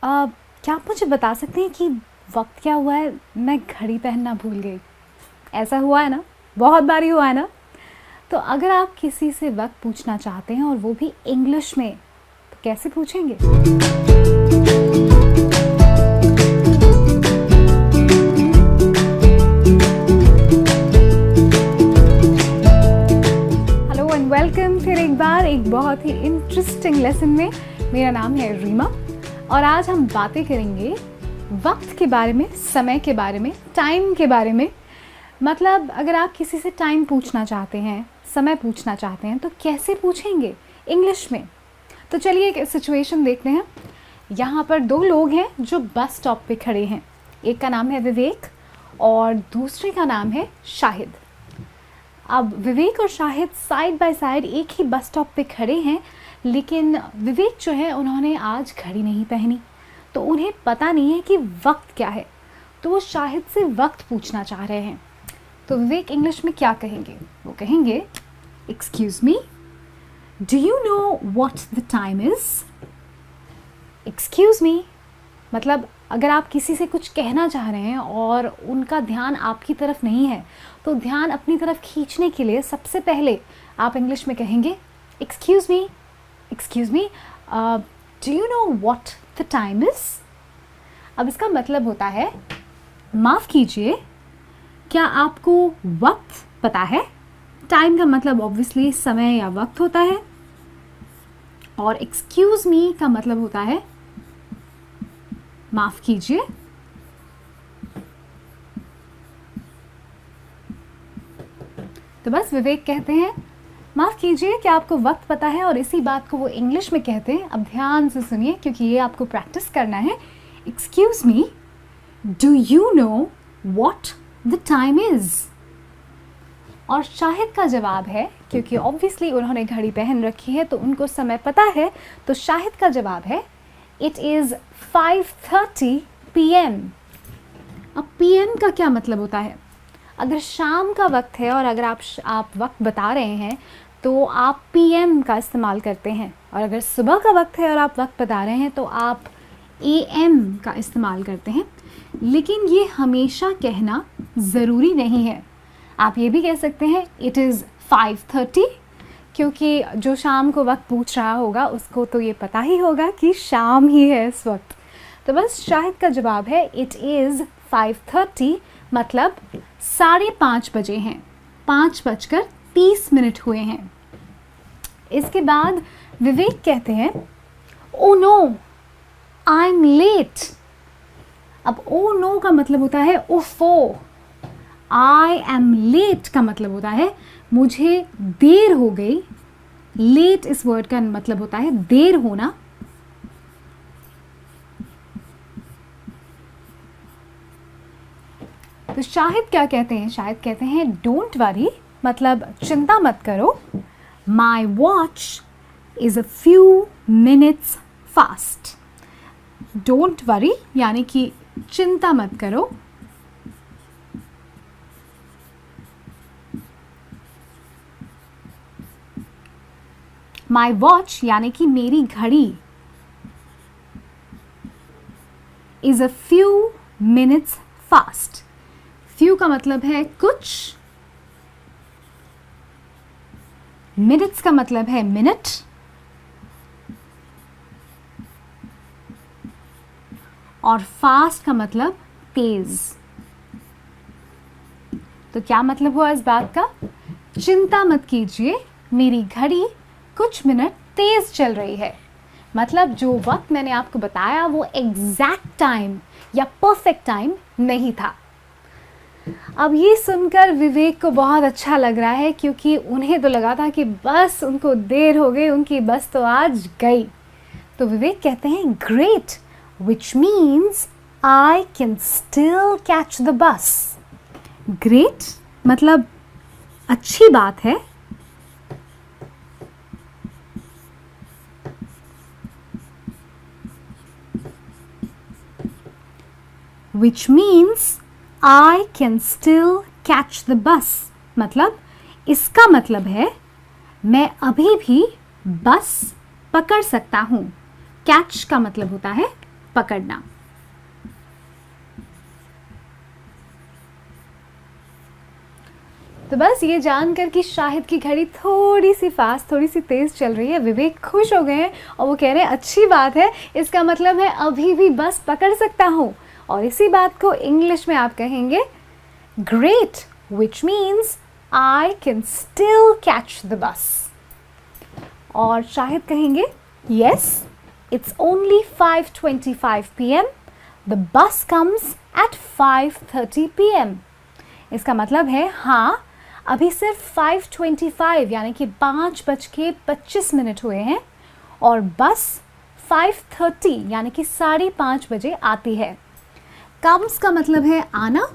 क्या आप मुझे बता सकते हैं कि वक्त क्या हुआ है? मैं घड़ी पहनना भूल गई। ऐसा हुआ है ना, बहुत बारी हुआ है ना। तो अगर आप किसी से वक्त पूछना चाहते हैं और वो भी इंग्लिश में, तो कैसे पूछेंगे? हेलो एंड वेलकम फिर एक बार एक बहुत ही इंटरेस्टिंग लेसन में। मेरा नाम है रीमा और आज हम बातें करेंगे वक्त के बारे में, समय के बारे में, टाइम के बारे में। मतलब अगर आप किसी से टाइम पूछना चाहते हैं, समय पूछना चाहते हैं, तो कैसे पूछेंगे इंग्लिश में? तो चलिए एक सिचुएशन देखते हैं। यहाँ पर दो लोग हैं जो बस स्टॉप पे खड़े हैं। एक का नाम है विवेक और दूसरे का नाम है शाहिद। अब विवेक और शाहिद साइड बाय साइड एक ही बस स्टॉप पे खड़े हैं, लेकिन विवेक जो है उन्होंने आज घड़ी नहीं पहनी, तो उन्हें पता नहीं है कि वक्त क्या है। तो वो शाहिद से वक्त पूछना चाह रहे हैं। तो विवेक इंग्लिश में क्या कहेंगे? वो कहेंगे, excuse me, do you know what the time is? Excuse me मतलब अगर आप किसी से कुछ कहना चाह रहे हैं और उनका ध्यान आपकी तरफ नहीं है, तो ध्यान अपनी तरफ खींचने के लिए सबसे पहले आप इंग्लिश में कहेंगे, excuse me, do you know what the time is? अब इसका मतलब होता है, माफ़ कीजिए, क्या आपको वक्त पता है? टाइम का मतलब ऑब्वियसली समय या वक्त होता है, और एक्सक्यूज मी का मतलब होता है माफ कीजिए। तो बस विवेक कहते हैं, माफ कीजिए, क्या आपको वक्त पता है? और इसी बात को वो इंग्लिश में कहते हैं। अब ध्यान से सुनिए क्योंकि ये आपको प्रैक्टिस करना है। Excuse me, do you know what the time is? और शाहिद का जवाब है, क्योंकि ऑब्वियसली उन्होंने घड़ी पहन रखी है तो उनको समय पता है, तो शाहिद का जवाब है, इट इज़ 5:30 PM। अब PM का क्या मतलब होता है? अगर शाम का वक्त है और अगर आप वक्त बता रहे हैं तो आप PM का इस्तेमाल करते हैं, और अगर सुबह का वक्त है और आप वक्त बता रहे हैं तो आप AM का इस्तेमाल करते हैं। लेकिन ये हमेशा कहना ज़रूरी नहीं है। आप ये भी कह सकते हैं, इट इज़ 5:30, क्योंकि जो शाम को वक्त पूछ रहा होगा उसको तो ये पता ही होगा कि शाम ही है इस वक्त। तो बस शाहिद का जवाब है, इट इज़ 5:30, मतलब 5:30 बजे हैं, 5:30 हुए हैं। इसके बाद विवेक कहते हैं, oh no, I am late. अब ओ नो का मतलब होता है ओफो। आई एम लेट का मतलब होता है मुझे देर हो गई। लेट इस वर्ड का मतलब होता है देर होना। तो शाहिद क्या कहते हैं? शाहिद कहते हैं, डोंट वरी, मतलब चिंता मत करो। My watch is a few minutes fast. Don't worry यानी कि चिंता मत करो। माई वॉच यानी कि मेरी घड़ी, is a few minutes fast. Few का मतलब है कुछ, मिनट्स का मतलब है मिनट, और फास्ट का मतलब तेज। तो क्या मतलब हुआ इस बात का? चिंता मत कीजिए, मेरी घड़ी कुछ मिनट तेज चल रही है। मतलब जो वक्त मैंने आपको बताया वो एग्जैक्ट टाइम या परफेक्ट टाइम नहीं था। अब ये सुनकर विवेक को बहुत अच्छा लग रहा है, क्योंकि उन्हें तो लगा था कि बस उनको देर हो गई, उनकी बस तो आज गई। तो विवेक कहते हैं, great, which means I can still catch the bus. Great मतलब अच्छी बात है, which means I can still catch the bus। मतलब इसका मतलब है मैं अभी भी बस पकड़ सकता हूँ। कैच का मतलब होता है पकड़ना। तो बस ये जानकर कि शाहिद की घड़ी थोड़ी सी फास्ट, थोड़ी सी तेज़ चल रही है, विवेक खुश हो गए हैं और वो कह रहे हैं अच्छी बात है, इसका मतलब है अभी भी बस पकड़ सकता हूँ। और इसी बात को इंग्लिश में आप कहेंगे great, which means I can still catch the bus. और शाहिद कहेंगे yes, it's only 5:25 PM, the bus comes at 5:30 PM। इसका मतलब है हाँ, अभी सिर्फ 5:25 यानी कि 5:25 हुए हैं और बस 5:30 यानी कि 5:30 बजे आती है। कम्स का मतलब है आना,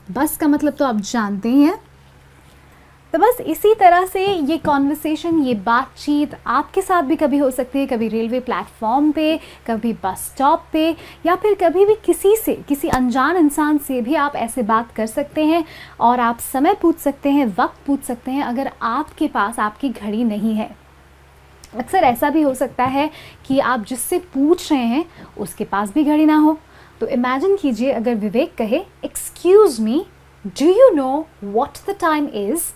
बस का मतलब तो आप जानते ही हैं। तो बस इसी तरह से ये कॉन्वर्सेशन, ये बातचीत आपके साथ भी कभी हो सकती है, कभी रेलवे प्लेटफॉर्म पे, कभी बस स्टॉप पे, या फिर कभी भी किसी से, किसी अनजान इंसान से भी आप ऐसे बात कर सकते हैं और आप समय पूछ सकते हैं, वक्त पूछ सकते हैं अगर आपके पास आपकी घड़ी नहीं है। अक्सर ऐसा भी हो सकता है कि आप जिससे पूछ रहे हैं उसके पास भी घड़ी ना हो। तो इमेजिन कीजिए अगर विवेक कहे excuse me, do you know what the time is,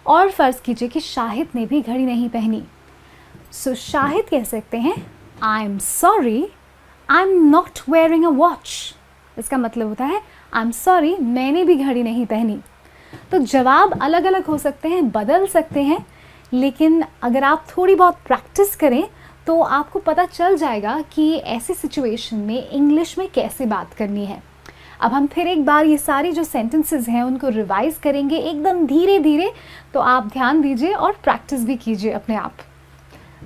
और फ़र्ज़ कीजिए कि शाहिद ने भी घड़ी नहीं पहनी। सो शाहिद कह सकते हैं I am sorry, I am not wearing a watch. इसका मतलब होता है आई एम सॉरी, मैंने भी घड़ी नहीं पहनी। तो जवाब अलग अलग हो सकते हैं, बदल सकते हैं, लेकिन अगर आप थोड़ी बहुत प्रैक्टिस करें तो आपको पता चल जाएगा कि ऐसी सिचुएशन में इंग्लिश में कैसे बात करनी है। अब हम फिर एक बार ये सारी जो सेंटेंसेस हैं उनको रिवाइज करेंगे एकदम धीरे धीरे, तो आप ध्यान दीजिए और प्रैक्टिस भी कीजिए अपने आप।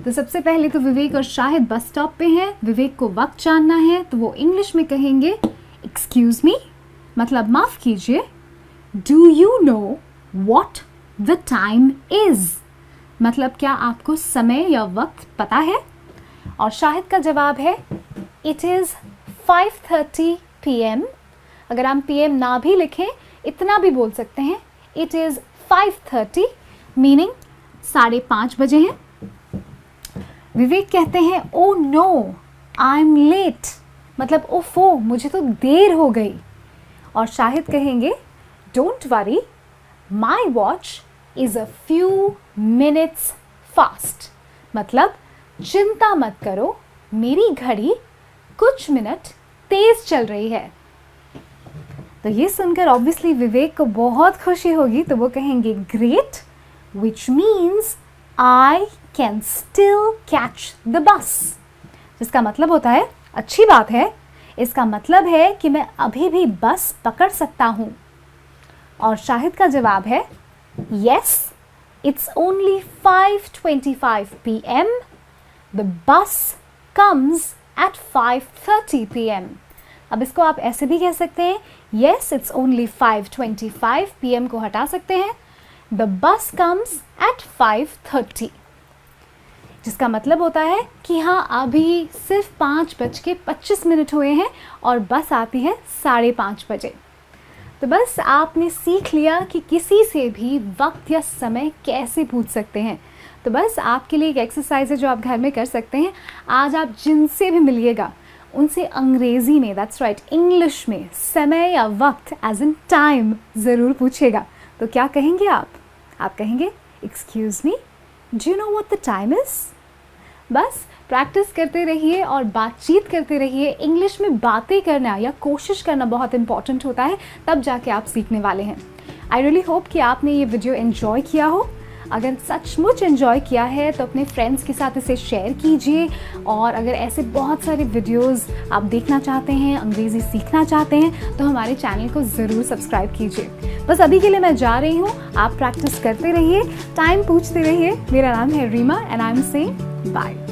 तो सबसे पहले तो विवेक और शाहिद बस स्टॉप पे हैं, विवेक को वक्त जानना है तो वो इंग्लिश में कहेंगे एक्सक्यूज़ मी, मतलब माफ़ कीजिए, do you know what the time is, मतलब क्या आपको समय या वक्त पता है। और शाहिद का जवाब है इट इज़ 5:30 PM। अगर हम PM ना भी लिखें, इतना भी बोल सकते हैं, इट इज़ 5:30 मीनिंग 5:30 बजे हैं। विवेक कहते हैं oh no I am late, मतलब ओफो मुझे तो देर हो गई। और शाहिद कहेंगे don't worry, my watch is a few minutes fast, मतलब चिंता मत करो, मेरी घड़ी कुछ मिनट तेज चल रही है। तो ये सुनकर ऑब्वियसली विवेक को बहुत खुशी होगी, तो वो कहेंगे great, which means I can still catch the bus, जिसका मतलब होता है अच्छी बात है, इसका मतलब है कि मैं अभी भी बस पकड़ सकता हूँ। और शाहिद का जवाब है yes, it's only 5:25 PM, the bus comes at 5:30 PM। अब इसको आप ऐसे भी कह सकते हैं, येस इट्स ओनली 5:25 PM को हटा सकते हैं, द बस कम्स एट 5:30, जिसका मतलब होता है कि हाँ अभी सिर्फ 5:25 हुए हैं और बस आती है 5:30 बजे। तो बस आपने सीख लिया कि किसी से भी वक्त या समय कैसे पूछ सकते हैं। तो बस आपके लिए एक एक्सरसाइज है जो आप घर में कर सकते हैं। आज आप जिनसे भी मिलिएगा उनसे अंग्रेज़ी में, दैट्स राइट इंग्लिश में, समय या वक्त एज इन टाइम ज़रूर पूछेगा। तो क्या कहेंगे आप कहेंगे excuse me, do you know what the time is. बस प्रैक्टिस करते रहिए और बातचीत करते रहिए। इंग्लिश में बातें करना या कोशिश करना बहुत इंपॉर्टेंट होता है, तब जाके आप सीखने वाले हैं। आई रियली होप कि आपने ये वीडियो एंजॉय किया हो। अगर सचमुच एंजॉय किया है तो अपने फ्रेंड्स के साथ इसे शेयर कीजिए, और अगर ऐसे बहुत सारे वीडियोस आप देखना चाहते हैं, अंग्रेज़ी सीखना चाहते हैं, तो हमारे चैनल को ज़रूर सब्सक्राइब कीजिए। बस अभी के लिए मैं जा रही हूँ, आप प्रैक्टिस करते रहिए, टाइम पूछते रहिए। मेरा नाम है Reema and I am saying bye.